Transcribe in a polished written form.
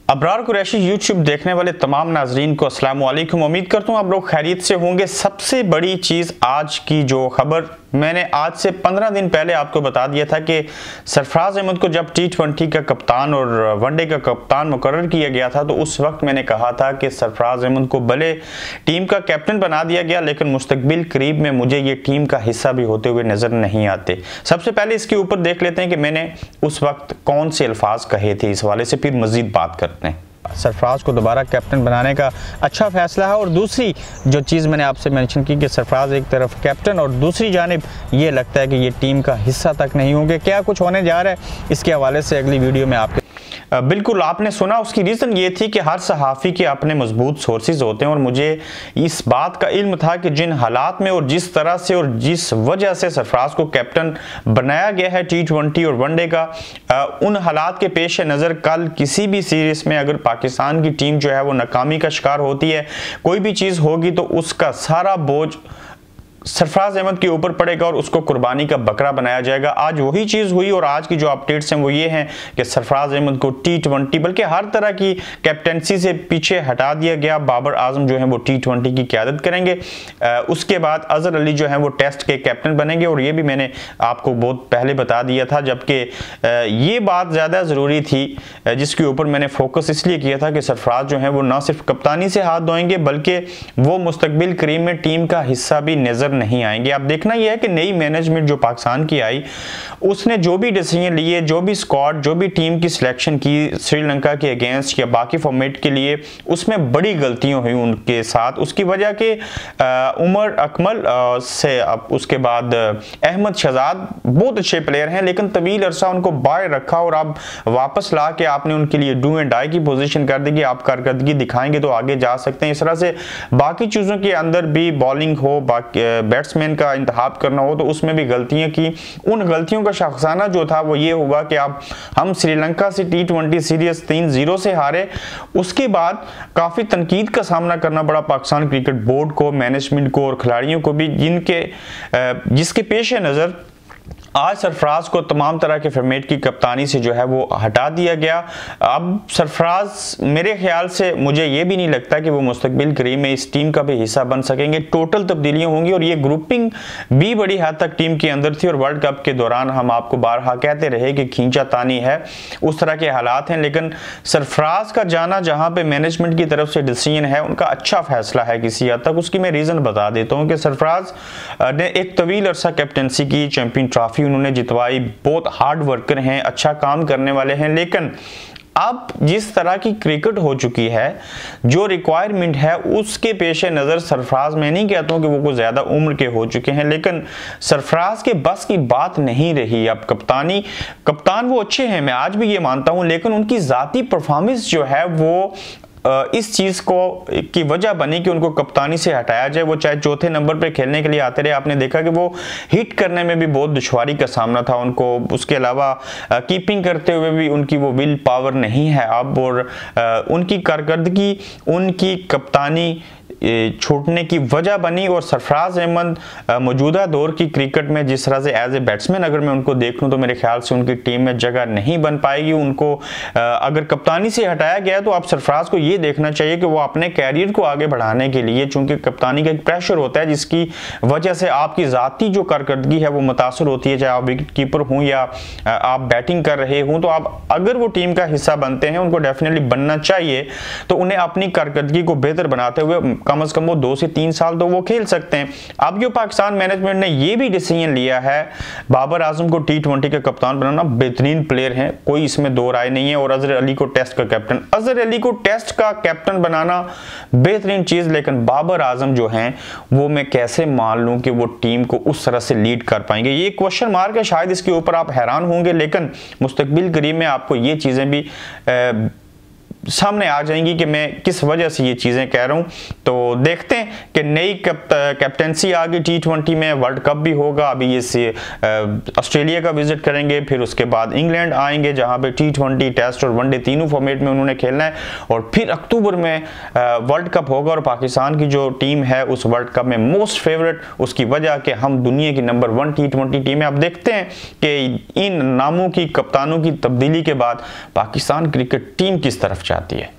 Abrar Qureshi YouTube देखने वाले तमाम नाजरीन को अस्सलाम वालेकुम। उम्मीद करता हूँ आप लोग खैरियत से होंगे। सबसे बड़ी चीज़ आज की जो खबर मैंने आज से 15 दिन पहले आपको बता दिया था कि सरफराज अहमद को जब T20 का कप्तान और वनडे का कप्तान मुकर्रर किया गया था तो उस वक्त मैंने कहा था कि सरफराज अहमद को भले टीम का कैप्टन बना दिया गया लेकिन मुस्तकबिल करीब में मुझे ये टीम का हिस्सा भी होते हुए नज़र नहीं आते। सबसे पहले इसके ऊपर देख लेते हैं कि मैंने उस वक्त कौन से अल्फाज कहे थे, इस हवाले से फिर मज़ीद बात करते हैं। सरफराज को दोबारा कैप्टन बनाने का अच्छा फैसला है और दूसरी जो चीज़ मैंने आपसे मेंशन की कि सरफराज एक तरफ कैप्टन और दूसरी जानिब ये लगता है कि ये टीम का हिस्सा तक नहीं होंगे। क्या कुछ होने जा रहा है इसके हवाले से अगली वीडियो में आपके बिल्कुल आपने सुना। उसकी रीज़न ये थी कि हर सहाफ़ी के अपने मजबूत सोर्सेज होते हैं और मुझे इस बात का इल्म था कि जिन हालात में और जिस तरह से और जिस वजह से सरफराज को कैप्टन बनाया गया है T20 और वनडे का, उन हालात के पेश नज़र कल किसी भी सीरीज़ में अगर पाकिस्तान की टीम जो है वो नाकामी का शिकार होती है, कोई भी चीज़ होगी तो उसका सारा बोझ सरफराज अहमद के ऊपर पड़ेगा और उसको कुर्बानी का बकरा बनाया जाएगा। आज वही चीज़ हुई और आज की जो अपडेट्स हैं वो ये हैं कि सरफराज अहमद को T20 बल्कि हर तरह की कैप्टनसी से पीछे हटा दिया गया। बाबर आजम जो है वो T20 की क़यादत करेंगे। उसके बाद अजहर अली जो है वो टेस्ट के कैप्टन बनेंगे और ये भी मैंने आपको बहुत पहले बता दिया था, जबकि ये बात ज़्यादा ज़रूरी थी जिसके ऊपर मैंने फोकस इसलिए किया था कि सरफराज जो है वो ना सिर्फ कप्तानी से हाथ धोएंगे बल्कि वो मुस्तकबिल करीब में टीम का हिस्सा भी नज़र नहीं आएंगे। अब देखना यह है कि नई मैनेजमेंट जो पाकिस्तान की आई उसने जो भी डिसीजन लिए, जो भी स्क्वाड, जो भी टीम की सिलेक्शन की श्रीलंका के अगेंस्ट या बाकी फॉर्मेट के लिए, उसमें बड़ी गलतियां हुई उनके साथ। उसकी वजह के उमर अकमल से उसके बाद अहमद शहजाद बहुत अच्छे प्लेयर हैं लेकिन तवील अरसा उनको बाहर रखा और अब वापस ला के आपने उनके लिए डू एंड डाई की पोजीशन कर दी कि आप कारकर्दगी दिखाएंगे तो आगे जा सकते हैं। इस तरह से बाकी चीज़ों के अंदर भी बॉलिंग हो, बैट्समैन का इंतखाब करना हो तो उसमें भी गलतियां की। उन गलतियों का शाखसाना जो था वो ये होगा कि अब हम श्रीलंका से T20 सीरीज 3-0 से हारे, उसके बाद काफ़ी तनकीद का सामना करना पड़ा पाकिस्तान क्रिकेट बोर्ड को, मैनेजमेंट को और खिलाड़ियों को भी, जिसके पेश नज़र आज सरफराज को तमाम तरह के फॉर्मेट की कप्तानी से जो है वो हटा दिया गया। अब सरफराज मेरे ख्याल से मुझे ये भी नहीं लगता कि वो मुस्तकबिल करीब में इस टीम का भी हिस्सा बन सकेंगे। टोटल तब्दीलियां होंगी और ये ग्रुपिंग भी बड़ी हद तक टीम के अंदर थी और वर्ल्ड कप के दौरान हम आपको बारहा कहते रहे कि खींचातानी है, उस तरह के हालात हैं। लेकिन सरफराज का जाना जहाँ पे मैनेजमेंट की तरफ से डिसीजन है उनका अच्छा फैसला है किसी हद तक। उसकी मैं रीज़न बता देता हूँ कि सरफराज ने एक तवील अरसा कैप्टनसी की, चैंपियन ट्रॉफी उन्होंने जितवाई, बहुत हार्ड वर्कर हैं, अच्छा काम करने वाले हैं। लेकिन अब जिस तरह की क्रिकेट हो चुकी है, जो रिक्वायरमेंट है उसके पेश नज़र सरफराज, मैं नहीं कहता हूं कि वो कुछ ज़्यादा उम्र के हो चुके हैं लेकिन सरफराज के बस की बात नहीं रही। अब कप्तान वो अच्छे हैं, मैं आज भी ये मानता हूं, लेकिन उनकी ज़ाती परफॉर्मेंस जो है वो इस चीज़ को की वजह बनी कि उनको कप्तानी से हटाया जाए। वो चाहे चौथे नंबर पे खेलने के लिए आते रहे, आपने देखा कि वो हिट करने में भी बहुत दुश्वारी का सामना था उनको, उसके अलावा कीपिंग करते हुए भी उनकी वो विल पावर नहीं है अब, और उनकी कारकर्दगी, उनकी कप्तानी छूटने की वजह बनी। और सरफराज अहमद मौजूदा दौर की क्रिकेट में जिस तरह से एज ए बैट्समैन अगर मैं उनको देख लूँ तो मेरे ख्याल से उनकी टीम में जगह नहीं बन पाएगी। उनको अगर कप्तानी से हटाया गया तो अब सरफराज को ये देखना चाहिए कि वो अपने कैरियर को आगे बढ़ाने के लिए, चूंकि कप्तानी का एक प्रेशर होता है जिसकी वजह से आपकी ज़ाती जो कारकर्दगी है वो मुतासर होती है, चाहे आप विकेट कीपर हों या आप बैटिंग कर रहे हों। तो आप अगर वो टीम का हिस्सा बनते हैं, उनको डेफिनेटली बनना चाहिए, तो उन्हें अपनी कारकर्दगी को बेहतर बनाते हुए कम से कम वो 2 से 3 साल तो वो खेल सकते हैं। अब जो पाकिस्तान मैनेजमेंट ने ये भी डिसीजन लिया है बाबर आजम को T20 का कप्तान बनाना, बेहतरीन प्लेयर हैं, कोई इसमें दो राय नहीं है। और अजहर अली को टेस्ट का कैप्टन, अजहर अली को टेस्ट का कैप्टन बनाना बेहतरीन चीज, लेकिन बाबर आजम जो हैं वो मैं कैसे मान लूं कि वो टीम को उस तरह से लीड कर पाएंगे, ये क्वेश्चन मार्क है। शायद इसके ऊपर आप हैरान होंगे लेकिन मुस्तकबिल करीब में आपको ये चीजें भी सामने आ जाएंगी कि मैं किस वजह से ये चीज़ें कह रहा हूँ। तो देखते हैं कि नई कैप्टनसी आ गई T20 में, वर्ल्ड कप भी होगा, अभी ये ऑस्ट्रेलिया का विजिट करेंगे, फिर उसके बाद इंग्लैंड आएंगे जहाँ पे T20 टेस्ट और वनडे तीनों फॉर्मेट में उन्होंने खेलना है, और फिर अक्टूबर में वर्ल्ड कप होगा। और पाकिस्तान की जो टीम है उस वर्ल्ड कप में मोस्ट फेवरेट, उसकी वजह कि हम दुनिया की नंबर 1 T20 टीम है। अब देखते हैं कि इन नामों की, कप्तानों की तब्दीली के बाद पाकिस्तान क्रिकेट टीम किस तरफ चाहती है।